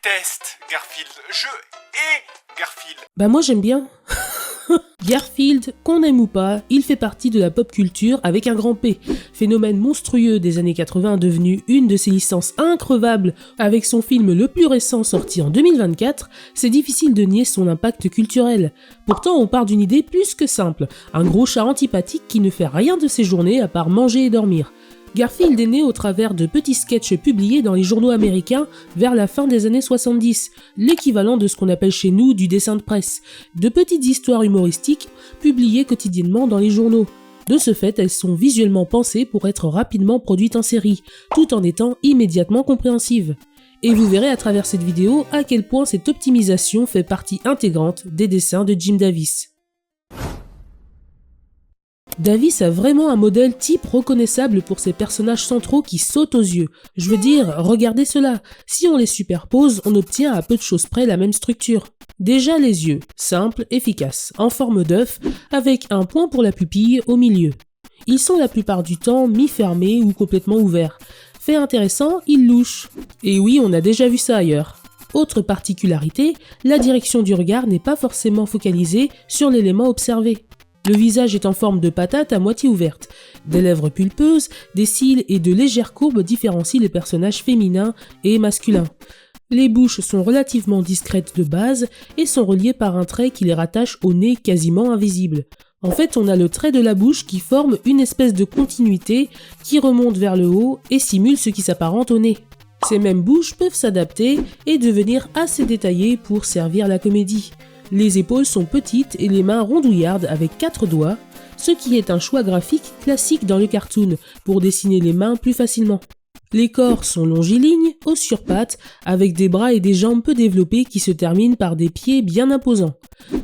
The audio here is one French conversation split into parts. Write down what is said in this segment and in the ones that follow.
déteste Garfield. Je hais Garfield. Bah moi j'aime bien. Garfield, qu'on aime ou pas, il fait partie de la pop culture avec un grand P. Phénomène monstrueux des années 80 devenu une de ses licences increvables avec son film le plus récent sorti en 2024, c'est difficile de nier son impact culturel. Pourtant on part d'une idée plus que simple, un gros chat antipathique qui ne fait rien de ses journées à part manger et dormir. Garfield est né au travers de petits sketchs publiés dans les journaux américains vers la fin des années 70, l'équivalent de ce qu'on appelle chez nous du dessin de presse, de petites histoires humoristiques publiées quotidiennement dans les journaux. De ce fait, elles sont visuellement pensées pour être rapidement produites en série, tout en étant immédiatement compréhensives. Et vous verrez à travers cette vidéo à quel point cette optimisation fait partie intégrante des dessins de Jim Davis. Davis a vraiment un modèle type reconnaissable pour ses personnages centraux qui sautent aux yeux. Je veux dire, regardez cela, si on les superpose, on obtient à peu de choses près la même structure. Déjà les yeux, simples, efficaces, en forme d'œuf, avec un point pour la pupille au milieu. Ils sont la plupart du temps mi-fermés ou complètement ouverts. Fait intéressant, ils louchent. Et oui, on a déjà vu ça ailleurs. Autre particularité, la direction du regard n'est pas forcément focalisée sur l'élément observé. Le visage est en forme de patate à moitié ouverte. Des lèvres pulpeuses, des cils et de légères courbes différencient les personnages féminins et masculins. Les bouches sont relativement discrètes de base et sont reliées par un trait qui les rattache au nez quasiment invisible. En fait, on a le trait de la bouche qui forme une espèce de continuité qui remonte vers le haut et simule ce qui s'apparente au nez. Ces mêmes bouches peuvent s'adapter et devenir assez détaillées pour servir la comédie. Les épaules sont petites et les mains rondouillardes avec 4 doigts, ce qui est un choix graphique classique dans le cartoon pour dessiner les mains plus facilement. Les corps sont longilignes, hauts sur pattes, avec des bras et des jambes peu développés qui se terminent par des pieds bien imposants.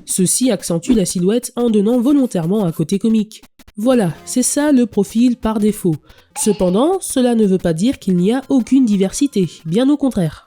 Ceci accentue la silhouette en donnant volontairement un côté comique. Voilà, c'est ça le profil par défaut. Cependant, cela ne veut pas dire qu'il n'y a aucune diversité, bien au contraire.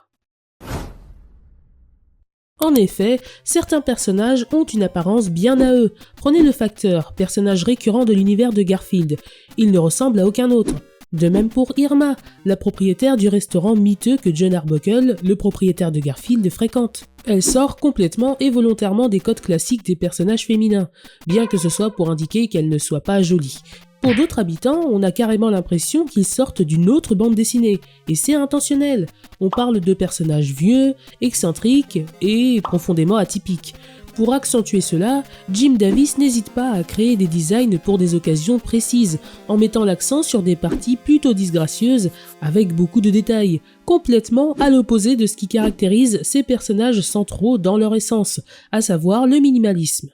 En effet, certains personnages ont une apparence bien à eux. Prenez le Facteur, personnage récurrent de l'univers de Garfield. Il ne ressemble à aucun autre. De même pour Irma, la propriétaire du restaurant miteux que John Arbuckle, le propriétaire de Garfield, fréquente. Elle sort complètement et volontairement des codes classiques des personnages féminins, bien que ce soit pour indiquer qu'elle ne soit pas jolie. Pour d'autres habitants, on a carrément l'impression qu'ils sortent d'une autre bande dessinée, et c'est intentionnel. On parle de personnages vieux, excentriques et profondément atypiques. Pour accentuer cela, Jim Davis n'hésite pas à créer des designs pour des occasions précises, en mettant l'accent sur des parties plutôt disgracieuses, avec beaucoup de détails, complètement à l'opposé de ce qui caractérise ces personnages centraux dans leur essence, à savoir le minimalisme.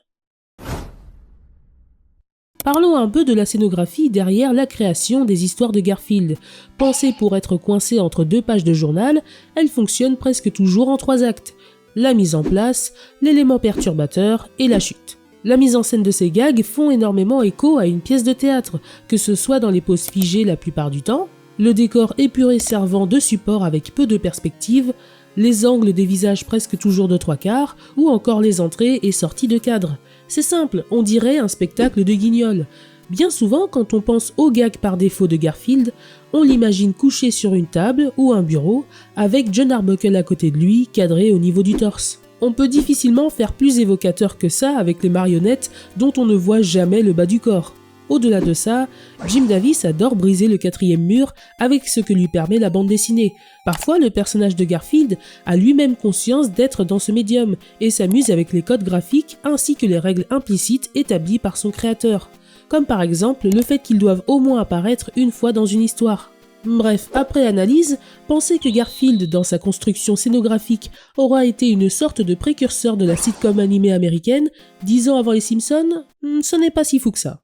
Parlons un peu de la scénographie derrière la création des histoires de Garfield. Pensée pour être coincée entre 2 pages de journal, elle fonctionne presque toujours en 3 actes. La mise en place, l'élément perturbateur et la chute. La mise en scène de ces gags font énormément écho à une pièce de théâtre, que ce soit dans les poses figées la plupart du temps, le décor épuré servant de support avec peu de perspective, les angles des visages presque toujours de 3/4, ou encore les entrées et sorties de cadre. C'est simple, on dirait un spectacle de guignol. Bien souvent, quand on pense au gag par défaut de Garfield, on l'imagine couché sur une table ou un bureau, avec John Arbuckle à côté de lui, cadré au niveau du torse. On peut difficilement faire plus évocateur que ça avec les marionnettes dont on ne voit jamais le bas du corps. Au-delà de ça, Jim Davis adore briser le 4e mur avec ce que lui permet la bande dessinée. Parfois, le personnage de Garfield a lui-même conscience d'être dans ce médium et s'amuse avec les codes graphiques ainsi que les règles implicites établies par son créateur. Comme par exemple le fait qu'ils doivent au moins apparaître une fois dans une histoire. Bref, après analyse, penser que Garfield, dans sa construction scénographique, aura été une sorte de précurseur de la sitcom animée américaine, 10 ans avant les Simpsons, ce n'est pas si fou que ça.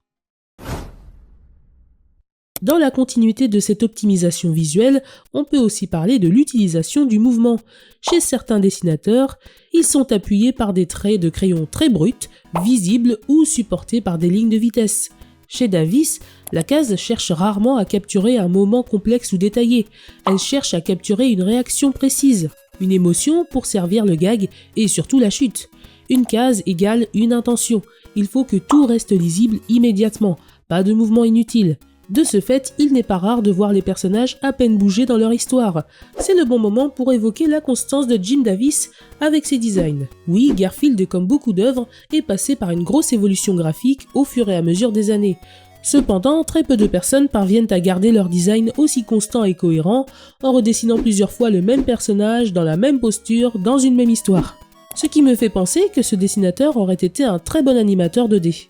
Dans la continuité de cette optimisation visuelle, on peut aussi parler de l'utilisation du mouvement. Chez certains dessinateurs, ils sont appuyés par des traits de crayon très bruts, visibles ou supportés par des lignes de vitesse. Chez Davis, la case cherche rarement à capturer un moment complexe ou détaillé, elle cherche à capturer une réaction précise, une émotion pour servir le gag et surtout la chute. Une case égale une intention, il faut que tout reste lisible immédiatement, pas de mouvement inutile. De ce fait, il n'est pas rare de voir les personnages à peine bouger dans leur histoire. C'est le bon moment pour évoquer la constance de Jim Davis avec ses designs. Oui, Garfield, comme beaucoup d'œuvres, est passé par une grosse évolution graphique au fur et à mesure des années. Cependant, très peu de personnes parviennent à garder leur design aussi constant et cohérent en redessinant plusieurs fois le même personnage dans la même posture dans une même histoire. Ce qui me fait penser que ce dessinateur aurait été un très bon animateur 2D.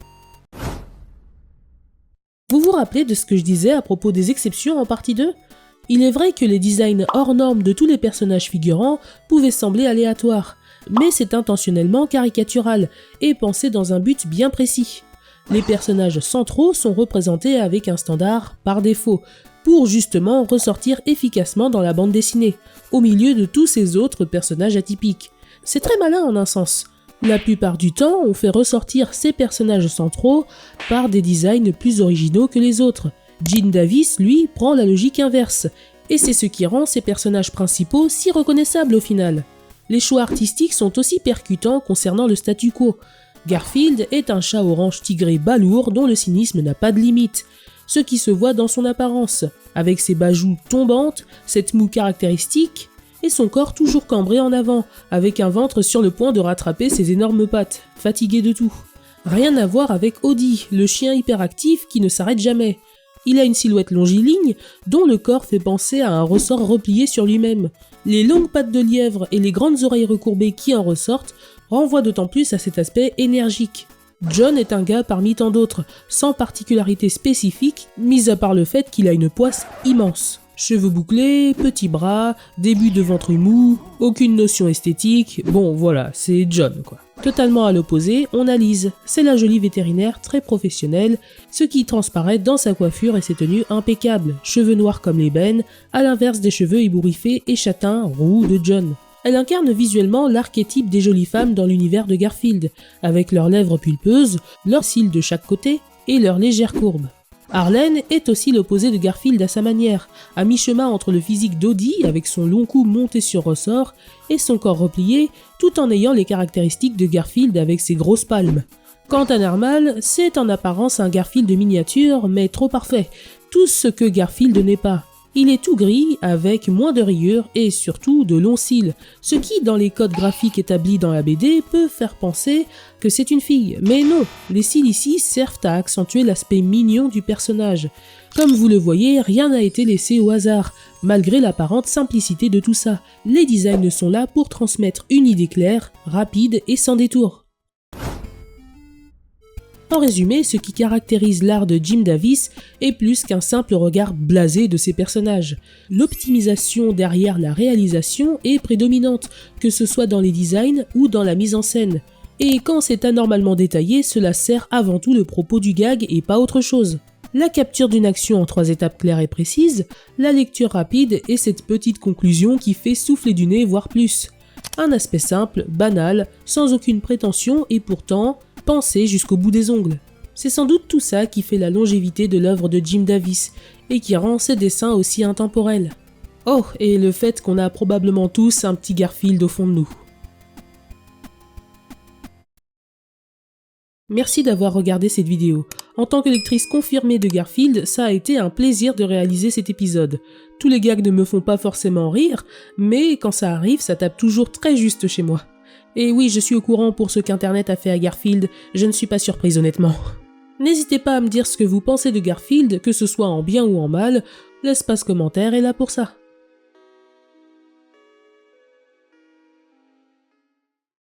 Vous vous rappelez de ce que je disais à propos des exceptions en partie 2 ? Il est vrai que les designs hors normes de tous les personnages figurants pouvaient sembler aléatoires, mais c'est intentionnellement caricatural et pensé dans un but bien précis. Les personnages centraux sont représentés avec un standard par défaut, pour justement ressortir efficacement dans la bande dessinée, au milieu de tous ces autres personnages atypiques. C'est très malin en un sens. La plupart du temps, on fait ressortir ces personnages centraux par des designs plus originaux que les autres. Jim Davis, lui, prend la logique inverse, et c'est ce qui rend ces personnages principaux si reconnaissables au final. Les choix artistiques sont aussi percutants concernant le statu quo. Garfield est un chat orange tigré balourd dont le cynisme n'a pas de limite, ce qui se voit dans son apparence, avec ses bajoues tombantes, cette moue caractéristique, et son corps toujours cambré en avant, avec un ventre sur le point de rattraper ses énormes pattes, fatigué de tout. Rien à voir avec Audi, le chien hyperactif qui ne s'arrête jamais. Il a une silhouette longiligne, dont le corps fait penser à un ressort replié sur lui-même. Les longues pattes de lièvre et les grandes oreilles recourbées qui en ressortent renvoient d'autant plus à cet aspect énergique. John est un gars parmi tant d'autres, sans particularité spécifique, mis à part le fait qu'il a une poisse immense. Cheveux bouclés, petits bras, début de ventre mou, aucune notion esthétique, bon voilà, c'est John quoi. Totalement à l'opposé, on a Liz, c'est la jolie vétérinaire très professionnelle, ce qui transparaît dans sa coiffure et ses tenues impeccables, cheveux noirs comme l'ébène, à l'inverse des cheveux ébouriffés et châtains roux de John. Elle incarne visuellement l'archétype des jolies femmes dans l'univers de Garfield, avec leurs lèvres pulpeuses, leurs cils de chaque côté et leurs légères courbes. Arlene est aussi l'opposé de Garfield à sa manière, à mi-chemin entre le physique d'Audi avec son long cou monté sur ressort et son corps replié, tout en ayant les caractéristiques de Garfield avec ses grosses palmes. Quant à Normal, c'est en apparence un Garfield de miniature, mais trop parfait, tout ce que Garfield n'est pas. Il est tout gris, avec moins de rayures et surtout de longs cils, ce qui, dans les codes graphiques établis dans la BD, peut faire penser que c'est une fille. Mais non, les cils ici servent à accentuer l'aspect mignon du personnage. Comme vous le voyez, rien n'a été laissé au hasard, malgré l'apparente simplicité de tout ça. Les designs sont là pour transmettre une idée claire, rapide et sans détour. En résumé, ce qui caractérise l'art de Jim Davis est plus qu'un simple regard blasé de ses personnages. L'optimisation derrière la réalisation est prédominante, que ce soit dans les designs ou dans la mise en scène. Et quand c'est anormalement détaillé, cela sert avant tout le propos du gag et pas autre chose. La capture d'une action en 3 étapes claires et précises, la lecture rapide et cette petite conclusion qui fait souffler du nez voire plus. Un aspect simple, banal, sans aucune prétention et pourtant pensé jusqu'au bout des ongles. C'est sans doute tout ça qui fait la longévité de l'œuvre de Jim Davis et qui rend ses dessins aussi intemporels. Oh, et le fait qu'on a probablement tous un petit Garfield au fond de nous. Merci d'avoir regardé cette vidéo. En tant que lectrice confirmée de Garfield, ça a été un plaisir de réaliser cet épisode. Tous les gags ne me font pas forcément rire, mais quand ça arrive, ça tape toujours très juste chez moi. Et oui, je suis au courant pour ce qu'Internet a fait à Garfield, je ne suis pas surprise honnêtement. N'hésitez pas à me dire ce que vous pensez de Garfield, que ce soit en bien ou en mal, l'espace commentaire est là pour ça.